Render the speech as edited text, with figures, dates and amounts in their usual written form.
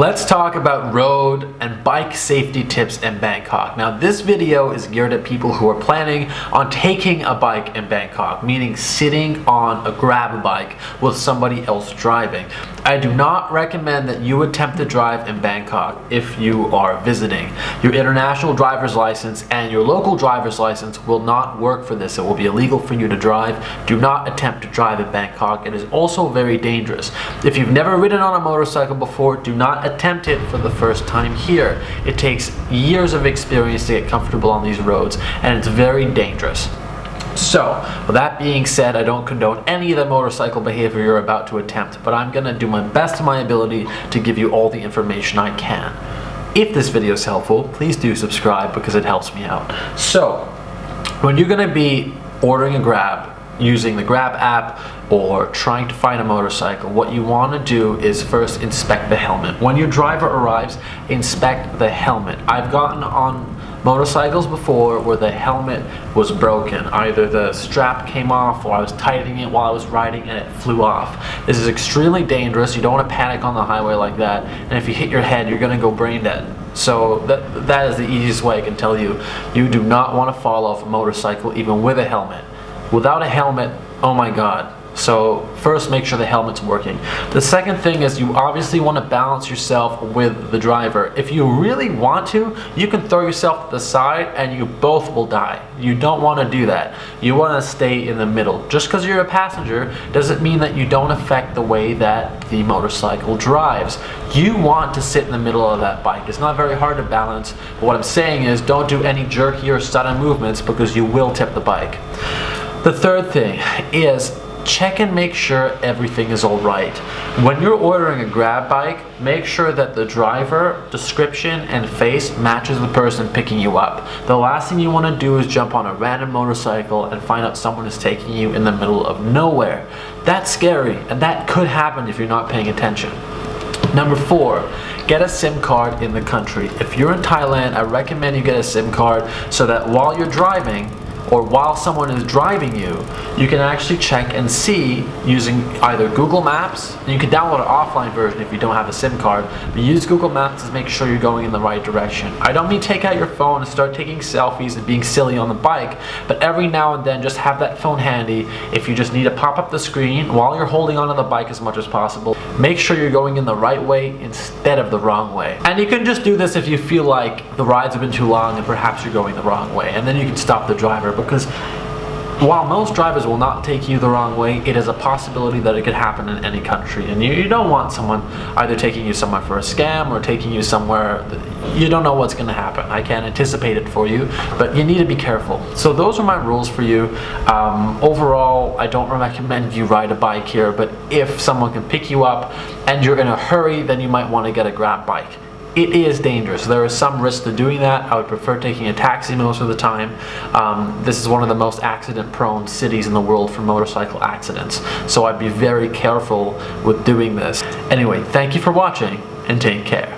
Let's talk about road and bike safety tips in Bangkok. Now this video is geared at people who are planning on taking a bike in Bangkok, meaning sitting on a grab bike with somebody else driving. I do not recommend that you attempt to drive in Bangkok if you are visiting. Your international driver's license and your local driver's license will not work for this. It will be illegal for you to drive. Do not attempt to drive in Bangkok. It is also very dangerous. If you've never ridden on a motorcycle before, do not attempt it for the first time here. It takes years of experience to get comfortable on these roads, and it's very dangerous. So, with that being said, I don't condone any of the motorcycle behavior you're about to attempt, but I'm gonna do my best to my ability to give you all the information I can. If this video is helpful, please do subscribe because it helps me out. So, when you're gonna be ordering a Grab, using the Grab app, or trying to find a motorcycle, what you want to do is first inspect the helmet. When your driver arrives, inspect the helmet. I've gotten on motorcycles before where the helmet was broken. Either the strap came off or I was tightening it while I was riding and it flew off. This is extremely dangerous. You don't want to panic on the highway like that, and if you hit your head, you're going to go brain dead. So that is the easiest way I can tell you. You do not want to fall off a motorcycle even with a helmet. Without a helmet, oh my god. So first, make sure the helmet's working. The second thing is you obviously want to balance yourself with the driver. If you really want to, you can throw yourself to the side and you both will die. You don't want to do that. You want to stay in the middle. Just because you're a passenger doesn't mean that you don't affect the way that the motorcycle drives. You want to sit in the middle of that bike. It's not very hard to balance, but what I'm saying is don't do any jerky or sudden movements because you will tip the bike. The third thing is check and make sure everything is all right. When you're ordering a Grab bike, make sure that the driver description and face matches the person picking you up. The last thing you want to do is jump on a random motorcycle and find out someone is taking you in the middle of nowhere. That's scary, and that could happen if you're not paying attention. Number 4, get a SIM card in the country. If you're in Thailand, I recommend you get a SIM card so that while you're driving, or while someone is driving you, you can actually check and see using either Google Maps, and you can download an offline version if you don't have a SIM card, but use Google Maps to make sure you're going in the right direction. I don't mean take out your phone and start taking selfies and being silly on the bike, but every now and then just have that phone handy if you just need to pop up the screen while you're holding onto the bike as much as possible. Make sure you're going in the right way instead of the wrong way. And you can just do this if you feel like the rides have been too long and perhaps you're going the wrong way, and then you can stop the driver. Because while most drivers will not take you the wrong way, it is a possibility that it could happen in any country, and you don't want someone either taking you somewhere for a scam or taking you somewhere that you don't know what's going to happen. I can't anticipate it for you, but you need to be careful. So those are my rules for you. Overall, I don't recommend you ride a bike here, but if someone can pick you up and you're in a hurry, then you might want to get a Grab bike. It is dangerous. There is some risk to doing that. I would prefer taking a taxi most of the time. This is one of the most accident-prone cities in the world for motorcycle accidents, so I'd be very careful with doing this. Anyway, thank you for watching, and take care.